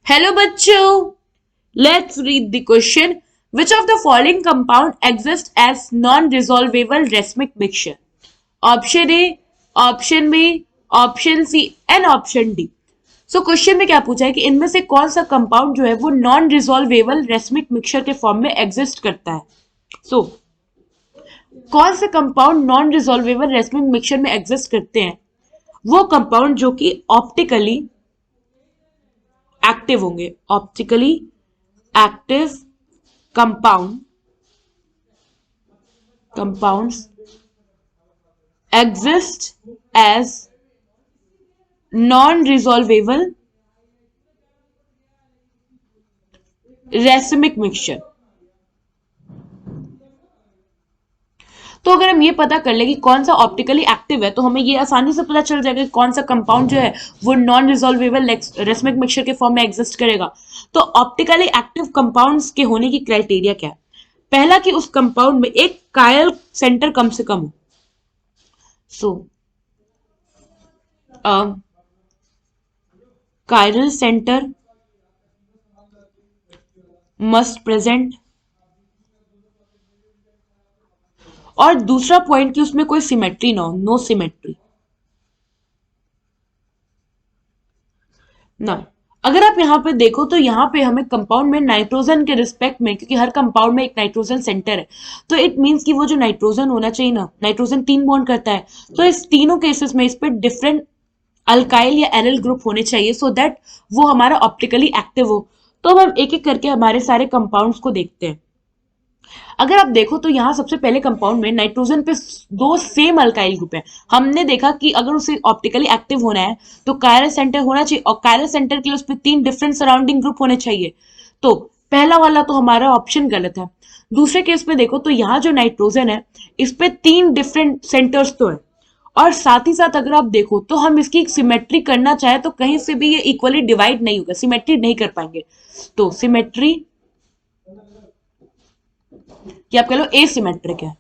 Hello बच्चों, let's read the question. Which of the following compound exist as non resolvable racemic mixture? Option A, option B, option C and option D. So question में क्या पूछा है कि इनमें से कौन सा कंपाउंड जो है वो नॉन रिजॉल्वेबल रेसमिक मिक्सचर के फॉर्म में एग्जिस्ट करता है. सो कौन से compound non resolvable racemic mixture में एग्जिस्ट करते हैं? वो कंपाउंड जो कि ऑप्टिकली एक्टिव होंगे. Optically active compounds exist as non-resolvable racemic mixture. तो अगर हम ये पता कर ले कि कौन सा ऑप्टिकली एक्टिव है तो हमें ये आसानी से पता चल जाएगा कि कौन सा कंपाउंड जो है वो नॉन रिजॉल्वेबल रेसमिक मिक्सचर के फॉर्म में एग्जिस्ट करेगा. तो ऑप्टिकली एक्टिव कंपाउंड्स के होने की क्राइटेरिया क्या है? पहला कि उस कंपाउंड में एक कायरल सेंटर कम से कम हो. सो कायरल सेंटर मस्ट प्रेजेंट. और दूसरा पॉइंट कि उसमें कोई सिमेट्री ना हो, नो सिमेट्री ना. अगर आप यहाँ पे देखो तो यहाँ पे हमें कंपाउंड में नाइट्रोजन के रिस्पेक्ट में, क्योंकि हर कंपाउंड में एक नाइट्रोजन सेंटर है, तो इट मींस कि वो जो नाइट्रोजन होना चाहिए ना, नाइट्रोजन 3 बॉन्ड करता है, तो इस तीनों केसेस में इस पे डिफरेंट अल्काइल या एरिल ग्रुप होने चाहिए सो दैट वो हमारा ऑप्टिकली एक्टिव हो. तो अब हम एक एक करके हमारे सारे कंपाउंड्स को देखते हैं. अगर आप देखो तो यहाँ सबसे पहले कंपाउंड में नाइट्रोजन पे 2 सेम अल्काइल ग्रुप है. हमने देखा कि अगर उसे ऑप्टिकली एक्टिव होना है तो कायरल सेंटर होना चाहिए, और कायरल सेंटर के लिए उस पर 3 डिफरेंट सराउंडिंग ग्रुप होने चाहिए. तो पहला वाला तो हमारा ऑप्शन गलत है. दूसरे केस में देखो तो यहाँ जो नाइट्रोजन है इस पे 3 डिफरेंट सेंटर्स तो है, और साथ ही साथ अगर आप देखो तो हम इसकी सिमेट्री करना चाहे तो कहीं से भी ये इक्वली डिवाइड नहीं होगा, सिमेट्री नहीं कर पाएंगे. तो सिमेट्री कि आप कह लो एसिमेट्रिक है.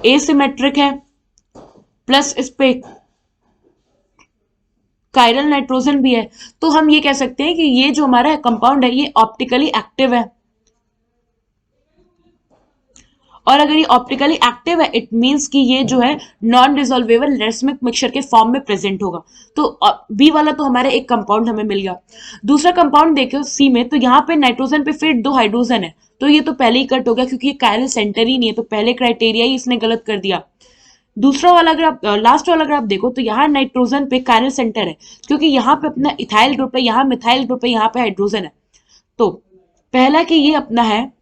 एसिमेट्रिक है प्लस इस पे कायरल नाइट्रोजन भी है. तो हम ये कह सकते हैं कि ये जो हमारा कंपाउंड है ये ऑप्टिकली एक्टिव है. और अगर ये ऑप्टिकली एक्टिव है इट मींस कि ये जो है नॉन डिसॉल्वेबल रेसमिक मिक्सचर के फॉर्म में प्रेजेंट होगा. तो बी वाला तो हमारा एक कंपाउंड हमें मिल गया. दूसरा कंपाउंड देखो सी में, तो यहाँ पे नाइट्रोजन पे फिर 2 हाइड्रोजन है, तो ये तो पहले ही कट हो गया क्योंकि ये कायरल सेंटर ही नहीं है, तो पहले क्राइटेरिया ही इसने गलत कर दिया. दूसरा वाला अगर आप लास्ट वाला अगर आप देखो तो यहाँ नाइट्रोजन पे कायरल सेंटर है क्योंकि यहाँ पे अपना इथाइल ग्रुप है, यहाँ मिथाइल ग्रुप है, यहाँ पे हाइड्रोजन है. तो पहला कि ये अपना है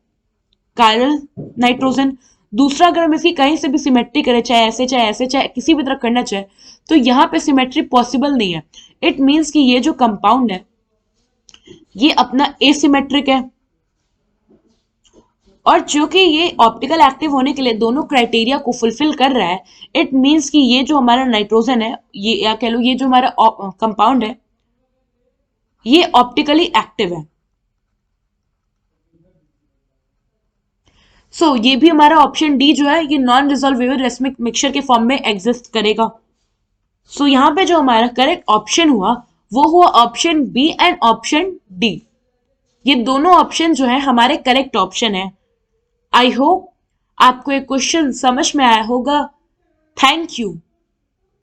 कायरल नाइट्रोजन. दूसरा अगर हम इसकी कहीं से भी सिमेट्री करें, चाहे ऐसे चाहे किसी भी तरह करना चाहे, तो यहाँ पे सिमेट्री पॉसिबल नहीं है. इट मींस कि ये जो कंपाउंड है ये अपना एसिमेट्रिक है. और चूंकि ये ऑप्टिकल एक्टिव होने के लिए दोनों क्राइटेरिया को फुलफिल कर रहा है, इट मींस कि ये जो हमारा नाइट्रोजन है, ये या कह लो ये जो हमारा कंपाउंड है ये ऑप्टिकली एक्टिव है. सो ये भी हमारा ऑप्शन डी जो है ये नॉन रिजॉल्वेबल रेसमिक मिक्सचर के फॉर्म में एग्जिस्ट करेगा. सो यहां पे जो हमारा करेक्ट ऑप्शन हुआ वो हुआ option B and option D. ये दोनों ऑप्शन जो है हमारे करेक्ट ऑप्शन है. आई होप आपको ये क्वेश्चन समझ में आया होगा. Thank you.